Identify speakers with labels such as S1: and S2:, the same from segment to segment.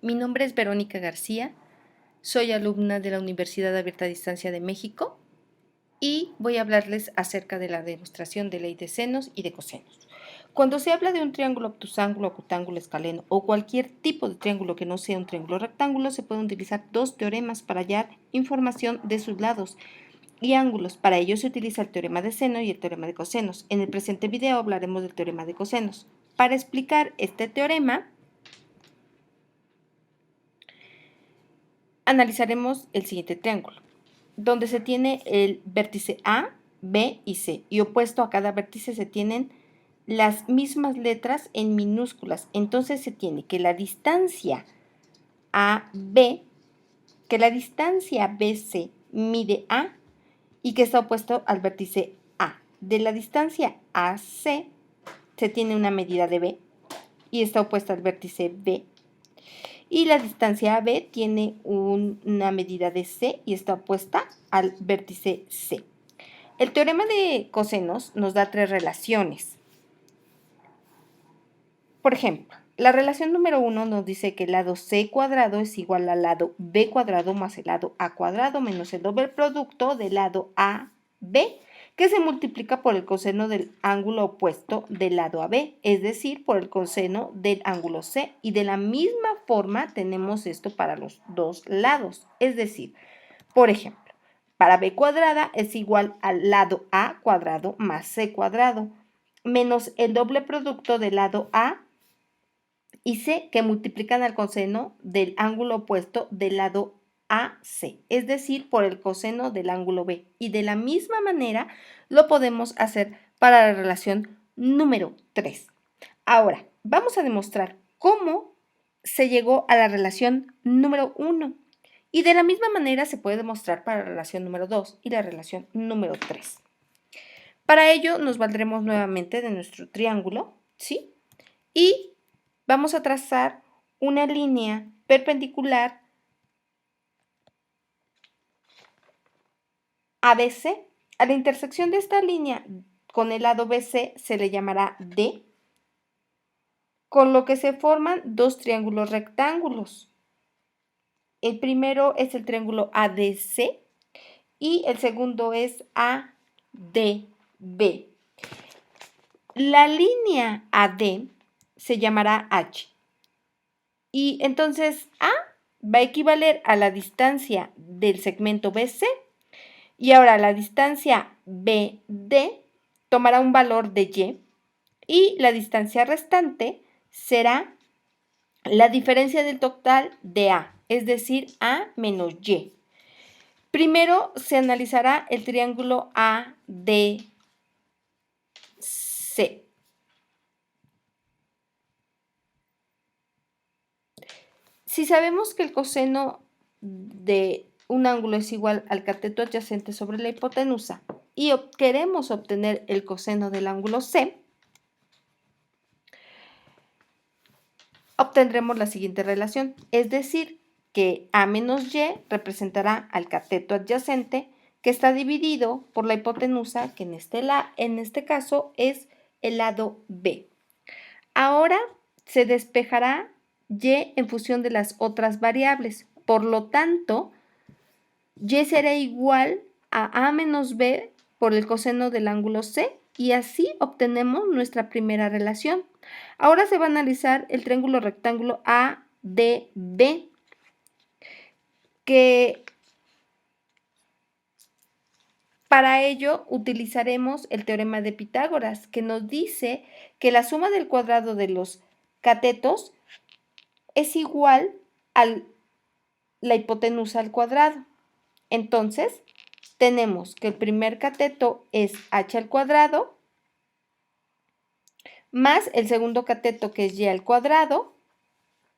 S1: Mi nombre es Verónica García, soy alumna de la Universidad Abierta a Distancia de México y voy a hablarles acerca de la demostración de ley de senos y de cosenos. Cuando se habla de un triángulo obtusángulo, acutángulo, escaleno o cualquier tipo de triángulo que no sea un triángulo rectángulo, se pueden utilizar dos teoremas para hallar información de sus lados y ángulos. Para ello se utiliza el teorema de seno y el teorema de cosenos. En el presente video hablaremos del teorema de cosenos. Para explicar este teorema, analizaremos el siguiente triángulo, donde se tiene el vértice A, B y C, y opuesto a cada vértice se tienen las mismas letras en minúsculas. Entonces se tiene que la distancia AB, que la distancia BC mide A y que está opuesto al vértice A. De la distancia AC se tiene una medida de B y está opuesta al vértice B. Y la distancia AB tiene una medida de C y está opuesta al vértice C. El teorema de cosenos nos da tres relaciones. Por ejemplo, la relación número 1 nos dice que el lado C cuadrado es igual al lado B cuadrado más el lado A cuadrado menos el doble producto del lado AB, que se multiplica por el coseno del ángulo opuesto del lado AB, es decir, por el coseno del ángulo C. Y de la misma forma tenemos esto para los dos lados, es decir, por ejemplo, para B cuadrada es igual al lado A cuadrado más C cuadrado, menos el doble producto del lado A y C, que multiplican al coseno del ángulo opuesto del lado AC, es decir, por el coseno del ángulo B. Y de la misma manera lo podemos hacer para la relación número 3. Ahora, vamos a demostrar cómo se llegó a la relación número 1. Y de la misma manera se puede demostrar para la relación número 2 y la relación número 3. Para ello nos valdremos nuevamente de nuestro triángulo, ¿sí? Y vamos a trazar una línea perpendicular ABC. A la intersección de esta línea con el lado BC se le llamará D, con lo que se forman dos triángulos rectángulos. El primero es el triángulo ADC y el segundo es ADB. La línea AD se llamará H. Y entonces A va a equivaler a la distancia del segmento BC y ahora la distancia BD tomará un valor de Y la distancia restante será la diferencia del total de A, es decir, A menos Y. Primero se analizará el triángulo ADC. Si sabemos que el coseno de un ángulo es igual al cateto adyacente sobre la hipotenusa y queremos obtener el coseno del ángulo C, obtendremos la siguiente relación, es decir, que A menos Y representará al cateto adyacente que está dividido por la hipotenusa, que en este caso es el lado B. Ahora se despejará Y en función de las otras variables. Por lo tanto, Y será igual a A menos B por el coseno del ángulo C y así obtenemos nuestra primera relación. Ahora se va a analizar el triángulo rectángulo ADB, que para ello utilizaremos el teorema de Pitágoras, que nos dice que la suma del cuadrado de los catetos es igual a la hipotenusa al cuadrado. Entonces, tenemos que el primer cateto es h al cuadrado más el segundo cateto, que es y al cuadrado,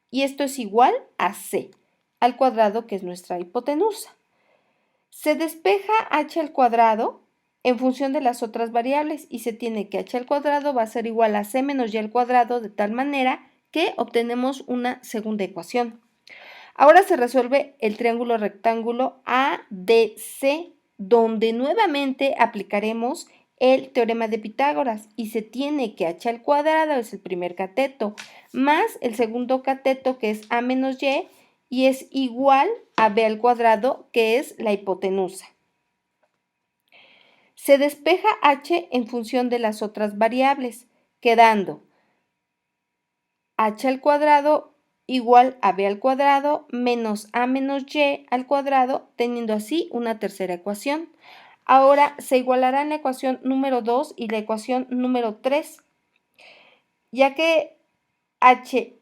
S1: y esto es igual a c al cuadrado, que es nuestra hipotenusa. Se despeja h al cuadrado en función de las otras variables y se tiene que h al cuadrado va a ser igual a c menos y al cuadrado, de tal manera que obtenemos una segunda ecuación. Ahora se resuelve el triángulo rectángulo ADC, donde nuevamente aplicaremos el teorema de Pitágoras y se tiene que h al cuadrado es el primer cateto más el segundo cateto que es a menos y es igual a b al cuadrado que es la hipotenusa. Se despeja h en función de las otras variables, quedando h al cuadrado igual a b al cuadrado menos a menos y al cuadrado, teniendo así una tercera ecuación. Ahora se igualarán la ecuación número 2 y la ecuación número 3, ya que h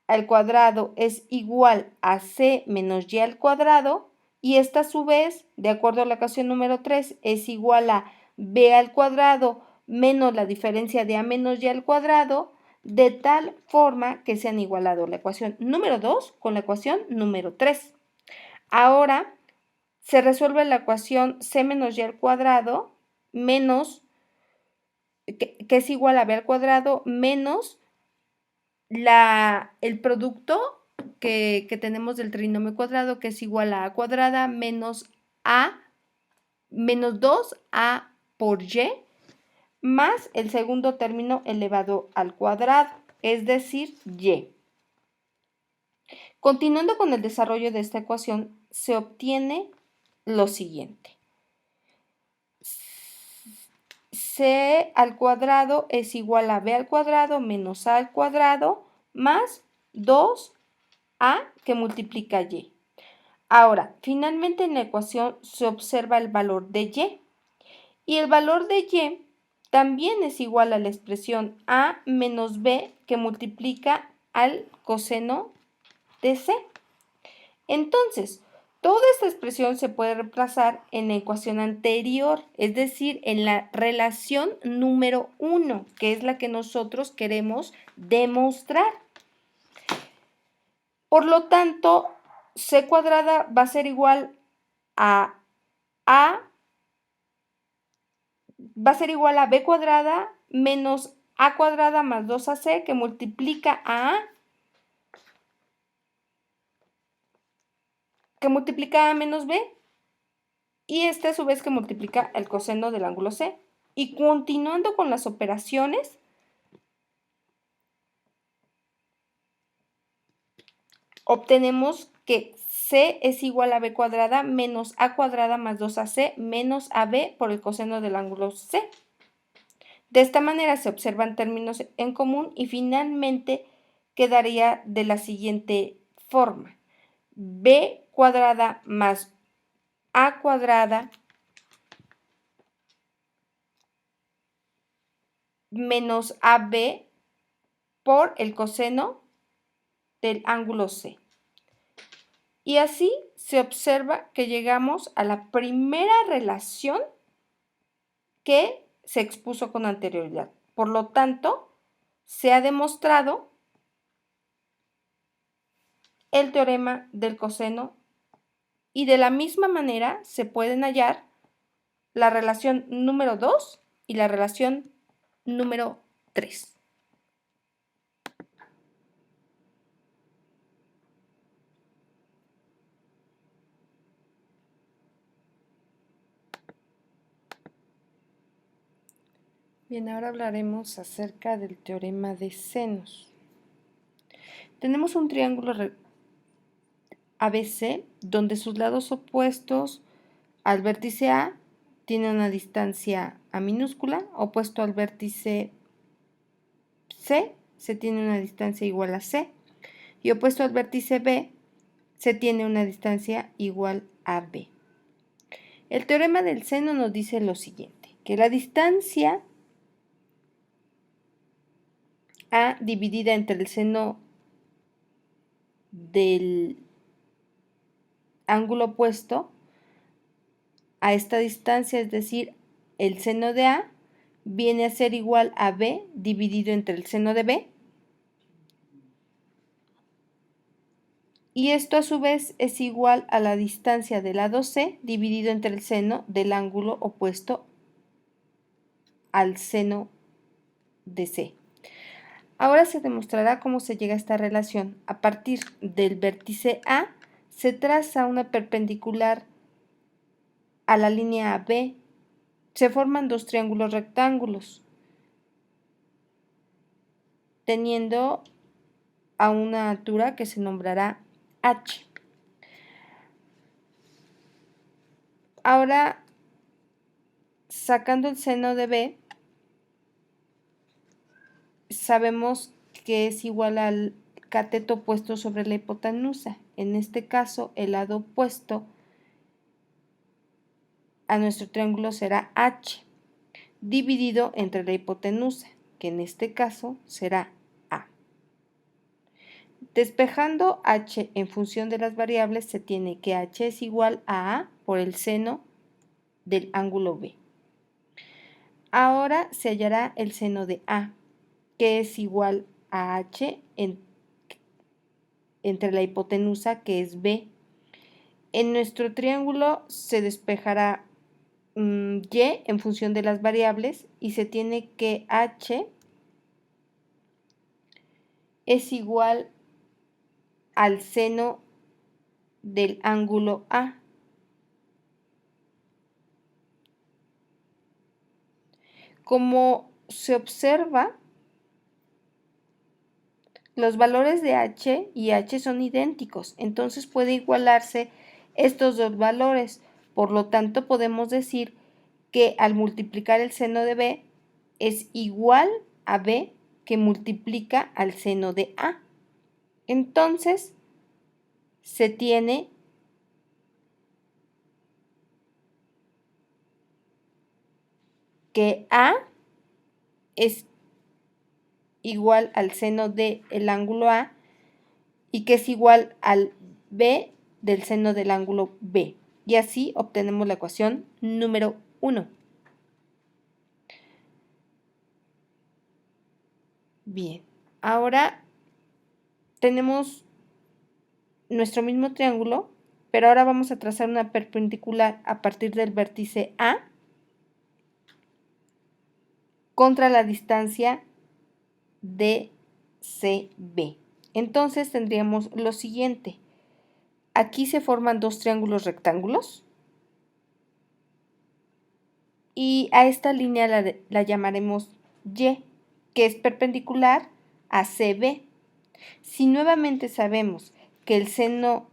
S1: al cuadrado es igual a c menos y al cuadrado, y esta a su vez, de acuerdo a la ecuación número 3, es igual a b al cuadrado menos la diferencia de a menos y al cuadrado, de tal forma que se han igualado la ecuación número 2 con la ecuación número 3. Ahora se resuelve la ecuación c menos y al cuadrado menos, que es igual a b al cuadrado menos el producto que tenemos del trinomio cuadrado, que es igual a cuadrada menos a menos 2a por y, más el segundo término elevado al cuadrado, es decir, y. Continuando con el desarrollo de esta ecuación, se obtiene lo siguiente. C al cuadrado es igual a b al cuadrado menos a al cuadrado más 2a que multiplica y. Ahora, finalmente en la ecuación se observa el valor de y el valor de y también es igual a la expresión a menos b que multiplica al coseno de c. Entonces, toda esta expresión se puede reemplazar en la ecuación anterior, es decir, en la relación número 1, que es la que nosotros queremos demostrar. Por lo tanto, c cuadrada va a ser igual a b cuadrada menos a cuadrada más 2ac que multiplica a menos b, y este a su vez que multiplica el coseno del ángulo C. Y continuando con las operaciones, obtenemos que c es igual a b cuadrada menos a cuadrada más 2ac menos ab por el coseno del ángulo C. De esta manera se observan términos en común y finalmente quedaría de la siguiente forma: b cuadrada más a cuadrada menos AB por el coseno del ángulo C. Y así se observa que llegamos a la primera relación que se expuso con anterioridad. Por lo tanto, se ha demostrado el teorema del coseno y de la misma manera se pueden hallar la relación número 2 y la relación número 3. Bien, ahora hablaremos acerca del teorema de senos. Tenemos un triángulo ABC donde sus lados opuestos al vértice A tienen una distancia A minúscula, opuesto al vértice C se tiene una distancia igual a C, y opuesto al vértice B se tiene una distancia igual a B. El teorema del seno nos dice lo siguiente, que la distancia A dividida entre el seno del ángulo opuesto a esta distancia, es decir, el seno de A, viene a ser igual a B dividido entre el seno de B, y esto a su vez es igual a la distancia del lado C dividido entre el seno del ángulo opuesto al seno de C. Ahora se demostrará cómo se llega a esta relación. A partir del vértice A se traza una perpendicular a la línea AB se forman dos triángulos rectángulos, teniendo a una altura que se nombrará H. Ahora, sacando el seno de B, sabemos que es igual al cateto opuesto sobre la hipotenusa. En este caso, el lado opuesto a nuestro triángulo será H, dividido entre la hipotenusa, que en este caso será A. Despejando H en función de las variables, se tiene que H es igual a A por el seno del ángulo B. Ahora se hallará el seno de A, que es igual a H entre la hipotenusa, que es B. En nuestro triángulo se despejará y en función de las variables y se tiene que H es igual al seno del ángulo A. Como se observa, los valores de H y H son idénticos, entonces puede igualarse estos dos valores. Por lo tanto, podemos decir que al multiplicar el seno de B es igual a B que multiplica al seno de A. Entonces, se tiene que A es igual al seno del ángulo A y que es igual al B del seno del ángulo B. Y así obtenemos la ecuación número 1. Bien, ahora tenemos nuestro mismo triángulo, pero ahora vamos a trazar una perpendicular a partir del vértice A contra la distancia DCB. Entonces tendríamos lo siguiente. Aquí se forman dos triángulos rectángulos y a esta línea la llamaremos Y, que es perpendicular a CB. Si nuevamente sabemos que el seno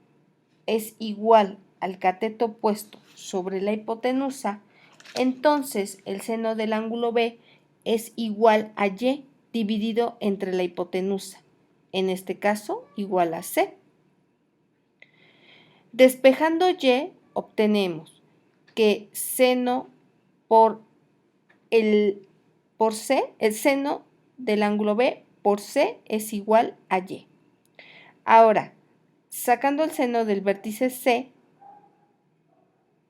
S1: es igual al cateto opuesto sobre la hipotenusa, entonces el seno del ángulo B es igual a Y dividido entre la hipotenusa, en este caso igual a C. Despejando Y, obtenemos que seno por C, el seno del ángulo B por C es igual a Y. Ahora, sacando el seno del vértice C,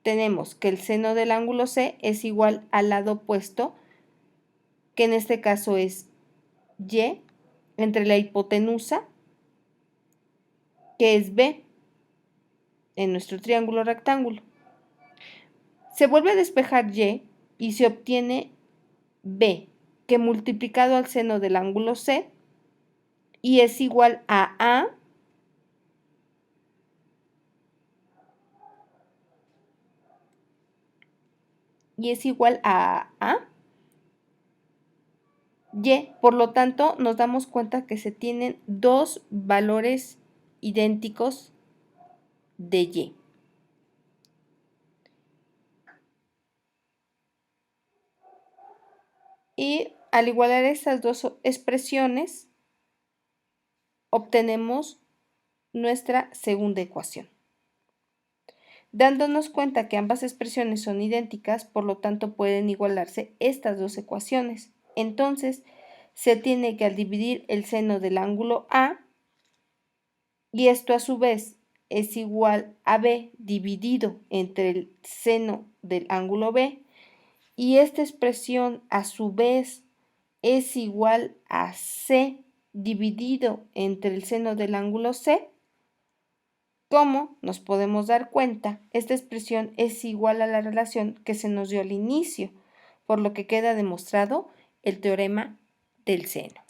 S1: tenemos que el seno del ángulo C es igual al lado opuesto, que en este caso es Y, entre la hipotenusa, que es B, en nuestro triángulo rectángulo. Se vuelve a despejar Y se obtiene B, que multiplicado al seno del ángulo C, y es igual a A y es igual a Y. Por lo tanto, nos damos cuenta que se tienen dos valores idénticos de Y. Y al igualar estas dos expresiones, obtenemos nuestra segunda ecuación. Dándonos cuenta que ambas expresiones son idénticas, por lo tanto pueden igualarse estas dos ecuaciones. Entonces, se tiene que al dividir el seno del ángulo A, y esto a su vez es igual a B dividido entre el seno del ángulo B, y esta expresión a su vez es igual a C dividido entre el seno del ángulo C. Como nos podemos dar cuenta, esta expresión es igual a la relación que se nos dio al inicio, por lo que queda demostrado el teorema del seno.